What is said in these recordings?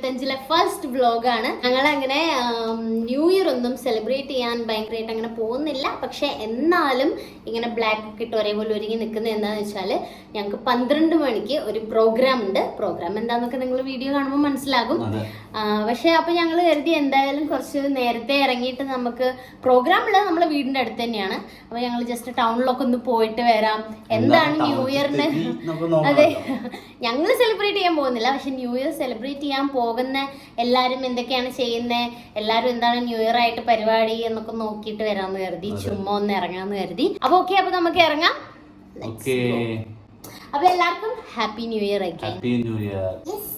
2025 first വ്ലോഗാണ്. ഞങ്ങൾ അങ്ങനെ new year ഒന്നും സെലിബ്രേറ്റ് ചെയ്യാൻ ഭയങ്കരമായിട്ട് അങ്ങനെ പോകുന്നില്ല. പക്ഷെ എന്നാലും ഇങ്ങനെ ബ്ലാക്ക് ഒക്കെ ഇട്ട് ഒരേപോലെ ഒരുങ്ങി നിൽക്കുന്നത് എന്താണെന്ന് വെച്ചാൽ ഞങ്ങൾക്ക് 12 മണിക്ക് ഒരു പ്രോഗ്രാം ഉണ്ട്. പ്രോഗ്രാം എന്താണെന്നൊക്കെ നിങ്ങൾ വീഡിയോ കാണുമ്പോൾ മനസ്സിലാകും. പക്ഷെ അപ്പൊ ഞങ്ങൾ കരുതി എന്തായാലും കുറച്ച് നേരത്തെ ഇറങ്ങിയിട്ട് നമുക്ക് പ്രോഗ്രാം ഉള്ളത് നമ്മളെ വീടിന്റെ അടുത്ത് തന്നെയാണ്. അപ്പൊ ഞങ്ങൾ ജസ്റ്റ് ടൗണിലൊക്കെ ഒന്ന് പോയിട്ട് വരാം. എന്താണ് ന്യൂ ഇയറിന്, അതെ ഞങ്ങൾ സെലിബ്രേറ്റ് ചെയ്യാൻ പോകുന്നില്ല, പക്ഷെ ന്യൂ ഇയർ സെലിബ്രേറ്റ് ചെയ്യാൻ പോകുന്ന എല്ലാവരും എന്തൊക്കെയാണ് ചെയ്യുന്നത്, എല്ലാവരും എന്താണ് ന്യൂ ഇയർ ആയിട്ട് പരിപാടി എന്നൊക്കെ നോക്കിയിട്ട് വരാമെന്ന് കരുതി, ചുമ്മാ ഒന്ന് ഇറങ്ങാന്ന് കരുതി. അപ്പൊ ഓക്കെ, അപ്പൊ നമുക്ക് ഇറങ്ങാം. അപ്പൊ എല്ലാവർക്കും happy new year. Happy new year.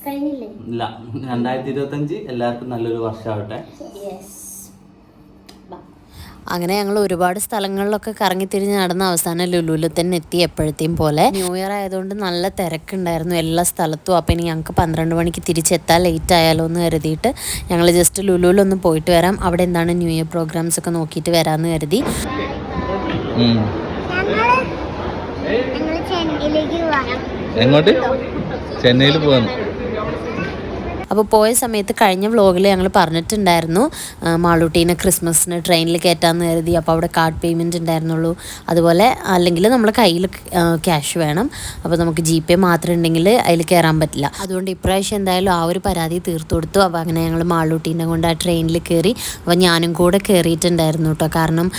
കഴിഞ്ഞില്ലേ? ഇല്ല, 2025 എല്ലാവർക്കും നല്ലൊരു വർഷമാവട്ടെ. അങ്ങനെ ഞങ്ങൾ ഒരുപാട് സ്ഥലങ്ങളിലൊക്കെ കറങ്ങിത്തിരിഞ്ഞ് നടന്ന അവസാനം ലുലുവിൽ തന്നെ എത്തി. എപ്പോഴത്തെയും പോലെ ന്യൂ ഇയർ ആയതുകൊണ്ട് നല്ല തിരക്കുണ്ടായിരുന്നു എല്ലാ സ്ഥലത്തും. അപ്പോൾ ഇനി ഞങ്ങൾക്ക് 12 മണിക്ക് തിരിച്ചെത്താൻ ലേറ്റ് ആയാലോ എന്ന് കരുതിയിട്ട് ഞങ്ങൾ ജസ്റ്റ് ലുലുവിലൊന്ന് പോയിട്ട് വരാം. അവിടെ എന്താണ് ന്യൂ ഇയർ പ്രോഗ്രാംസ് ഒക്കെ നോക്കിയിട്ട് വരാമെന്ന് കരുതി. എങ്ങോട്ട്? ചെന്നൈയിൽ പോകാൻ. അപ്പോൾ പോയ സമയത്ത് കഴിഞ്ഞ വ്ലോഗിൽ ഞങ്ങൾ പറഞ്ഞിട്ടുണ്ടായിരുന്നു മാളൂട്ടീനെ ക്രിസ്മസിന് ട്രെയിനിൽ കയറ്റാമെന്ന് കരുതി. അപ്പോൾ അവിടെ കാർഡ് പേയ്മെൻറ്റ് ഉണ്ടായിരുന്നുള്ളൂ. അതുപോലെ അല്ലെങ്കിൽ നമ്മുടെ കയ്യിൽ ക്യാഷ് വേണം. അപ്പോൾ നമുക്ക് GPay മാത്രം ഉണ്ടെങ്കിൽ അതിൽ കയറാൻ പറ്റില്ല. അതുകൊണ്ട് ഇപ്രാവശ്യം എന്തായാലും ആ ഒരു പരാതി തീർത്തു കൊടുത്തു. അപ്പോൾ അങ്ങനെ ഞങ്ങൾ മാളൂട്ടീനെ കൊണ്ട് ആ ട്രെയിനിൽ കയറി. അപ്പോൾ ഞാനും കൂടെ കയറിയിട്ടുണ്ടായിരുന്നു കേട്ടോ. കാരണം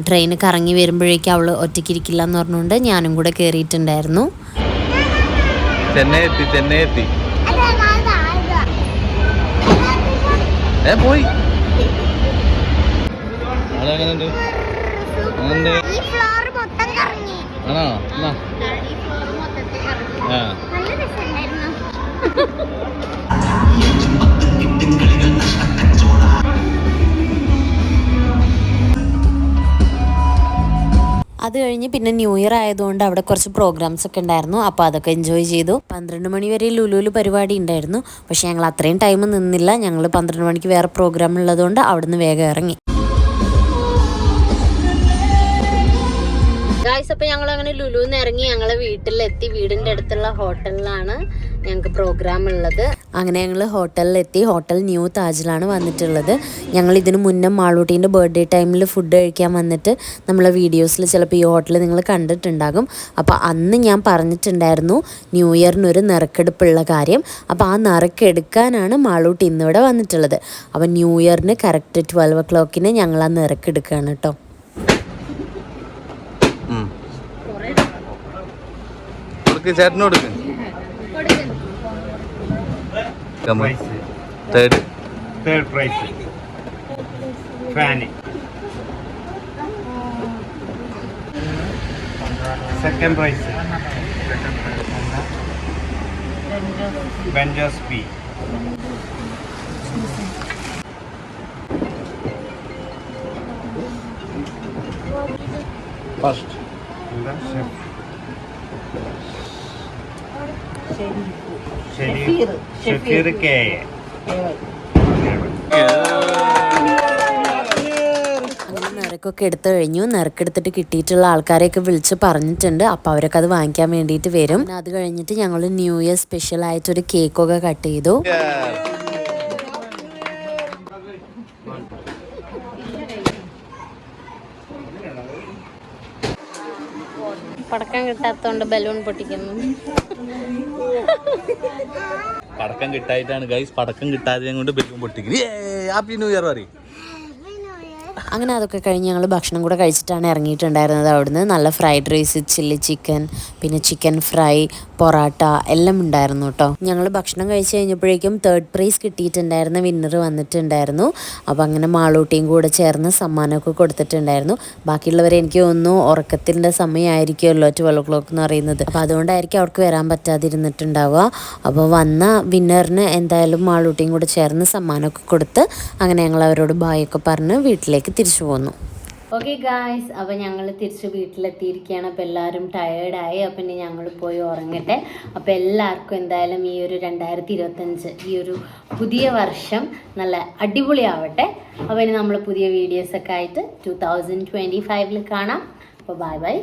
ട്രെയിൻ കറങ്ങി വരുമ്പോഴേക്കും അവൾ ഒറ്റയ്ക്കിരിക്കില്ല എന്ന് പറഞ്ഞുകൊണ്ട് ഞാനും കൂടെ കയറിയിട്ടുണ്ടായിരുന്നു. ചെന്നൈ എത്തി. പോയി അതെങ്ങനെയുണ്ട്? ആണോ? അത് കഴിഞ്ഞ് പിന്നെ ന്യൂ ഇയർ ആയതുകൊണ്ട് അവിടെ കുറച്ച് പ്രോഗ്രാംസ് ഒക്കെ ഉണ്ടായിരുന്നു. അപ്പോൾ അതൊക്കെ എൻജോയ് ചെയ്തു. 12 മണി വരെ ലുലുവിൽ പരിപാടി ഉണ്ടായിരുന്നു. പക്ഷേ ഞങ്ങൾ അത്രയും ടൈം നിന്നില്ല. ഞങ്ങൾ 12 മണിക്ക് വേറെ പ്രോഗ്രാം ഉള്ളതുകൊണ്ട് അവിടുന്ന് വേഗം ഇറങ്ങി. ഗായ്സ്, അപ്പോൾ ഞങ്ങൾ അങ്ങനെ ലുലുവിൽ നിന്ന് ഇറങ്ങി ഞങ്ങളെ വീട്ടിലെത്തി. വീടിൻ്റെ അടുത്തുള്ള ഹോട്ടലിലാണ് ഞങ്ങൾക്ക് പ്രോഗ്രാം ഉള്ളത്. അങ്ങനെ ഞങ്ങൾ ഹോട്ടലിലെത്തി. ഹോട്ടൽ ന്യൂ താജിലാണ് വന്നിട്ടുള്ളത്. ഞങ്ങൾ ഇതിന് മുന്നേ മാളൂട്ടീൻ്റെ ബർത്ത്ഡേ ടൈമിൽ ഫുഡ് കഴിക്കാൻ വന്നിട്ട് നമ്മളെ വീഡിയോസിൽ ചിലപ്പോൾ ഈ ഹോട്ടൽ നിങ്ങൾ കണ്ടിട്ടുണ്ടാകും. അപ്പോൾ അന്ന് ഞാൻ പറഞ്ഞിട്ടുണ്ടായിരുന്നു ന്യൂ ഇയറിനൊരു നറുക്കെടുപ്പുള്ള കാര്യം. അപ്പോൾ ആ നറുക്കെടുക്കാനാണ് മാളൂട്ടി ഇന്നിവിടെ വന്നിട്ടുള്ളത്. അപ്പോൾ ന്യൂ ഇയറിന് കറക്റ്റ് 12 o'clock ഞങ്ങൾ ആ നറുക്കെടുക്കുകയാണ് കേട്ടോ. ചേട്ടനോട് third prize Fanny. Second prize Benjos P. First Shafir K. നറുക്കൊക്കെ എടുത്തു കഴിഞ്ഞു. നറുക്കെടുത്തിട്ട് കിട്ടിയിട്ടുള്ള ആൾക്കാരെയൊക്കെ വിളിച്ച് പറഞ്ഞിട്ടുണ്ട്. അപ്പോൾ അവരൊക്കെ അത് വാങ്ങിക്കാൻ വേണ്ടിയിട്ട് വരും. അത് കഴിഞ്ഞിട്ട് ഞങ്ങൾ ന്യൂ ഇയർ സ്പെഷ്യലായിട്ടൊരു കേക്കൊക്കെ കട്ട് ചെയ്തു. പടക്കം കിട്ടാത്തോണ്ട് ബലൂൺ പൊട്ടിക്കുന്നു. പടക്കം കിട്ടായിട്ടാണ് ഗൈസ്. പടക്കം കിട്ടാതെ കൊണ്ട് ബലൂൺ പൊട്ടിക്കുന്നു. ഹാപ്പി ന്യൂ ഇയർ പറയും. അങ്ങനെ അതൊക്കെ കഴിഞ്ഞ് ഞങ്ങൾ ഭക്ഷണം കൂടെ കഴിച്ചിട്ടാണ് ഇറങ്ങിയിട്ടുണ്ടായിരുന്നത്. അവിടുന്ന് നല്ല ഫ്രൈഡ് റൈസ്, ചില്ലി ചിക്കൻ, പിന്നെ ചിക്കൻ ഫ്രൈ, പൊറാട്ട എല്ലാം ഉണ്ടായിരുന്നു കേട്ടോ. ഞങ്ങൾ ഭക്ഷണം കഴിച്ച് കഴിഞ്ഞപ്പോഴേക്കും 3rd പ്രൈസ് കിട്ടിയിട്ടുണ്ടായിരുന്ന വിന്നർ വന്നിട്ടുണ്ടായിരുന്നു. അപ്പോൾ അങ്ങനെ മാളൂട്ടിയും കൂടെ ചേർന്ന് സമ്മാനമൊക്കെ കൊടുത്തിട്ടുണ്ടായിരുന്നു. ബാക്കിയുള്ളവരെ എനിക്ക് തോന്നുന്നു ഉറക്കത്തിൻ്റെ സമയമായിരിക്കുമല്ലോ 12 o'clock എന്ന് പറയുന്നത്. അപ്പോൾ അതുകൊണ്ടായിരിക്കും അവർക്ക് വരാൻ പറ്റാതിരുന്നിട്ടുണ്ടാവുക. അപ്പോൾ വന്ന വിന്നറിന് എന്തായാലും മാളൂട്ടിയും കൂടെ ചേർന്ന് സമ്മാനമൊക്കെ കൊടുത്ത് അങ്ങനെ ഞങ്ങൾ അവരോട് ബായൊക്കെ പറഞ്ഞ് വീട്ടിലേക്ക് തിരിച്ചു പോന്നു. ഓക്കെ ഗായ്സ്, അപ്പോൾ ഞങ്ങൾ തിരിച്ച് വീട്ടിലെത്തിയിരിക്കുകയാണ്. അപ്പോൾ എല്ലാവരും ടയേർഡായി. അപ്പം ഇനി ഞങ്ങൾ പോയി ഉറങ്ങട്ടെ. അപ്പോൾ എല്ലാവർക്കും എന്തായാലും ഈ ഒരു 2025 ഈ ഒരു പുതിയ വർഷം നല്ല അടിപൊളിയാവട്ടെ. അപ്പോൾ ഇനി നമ്മൾ പുതിയ വീഡിയോസൊക്കെ ആയിട്ട് 2025 കാണാം. അപ്പോൾ ബൈ ബൈ.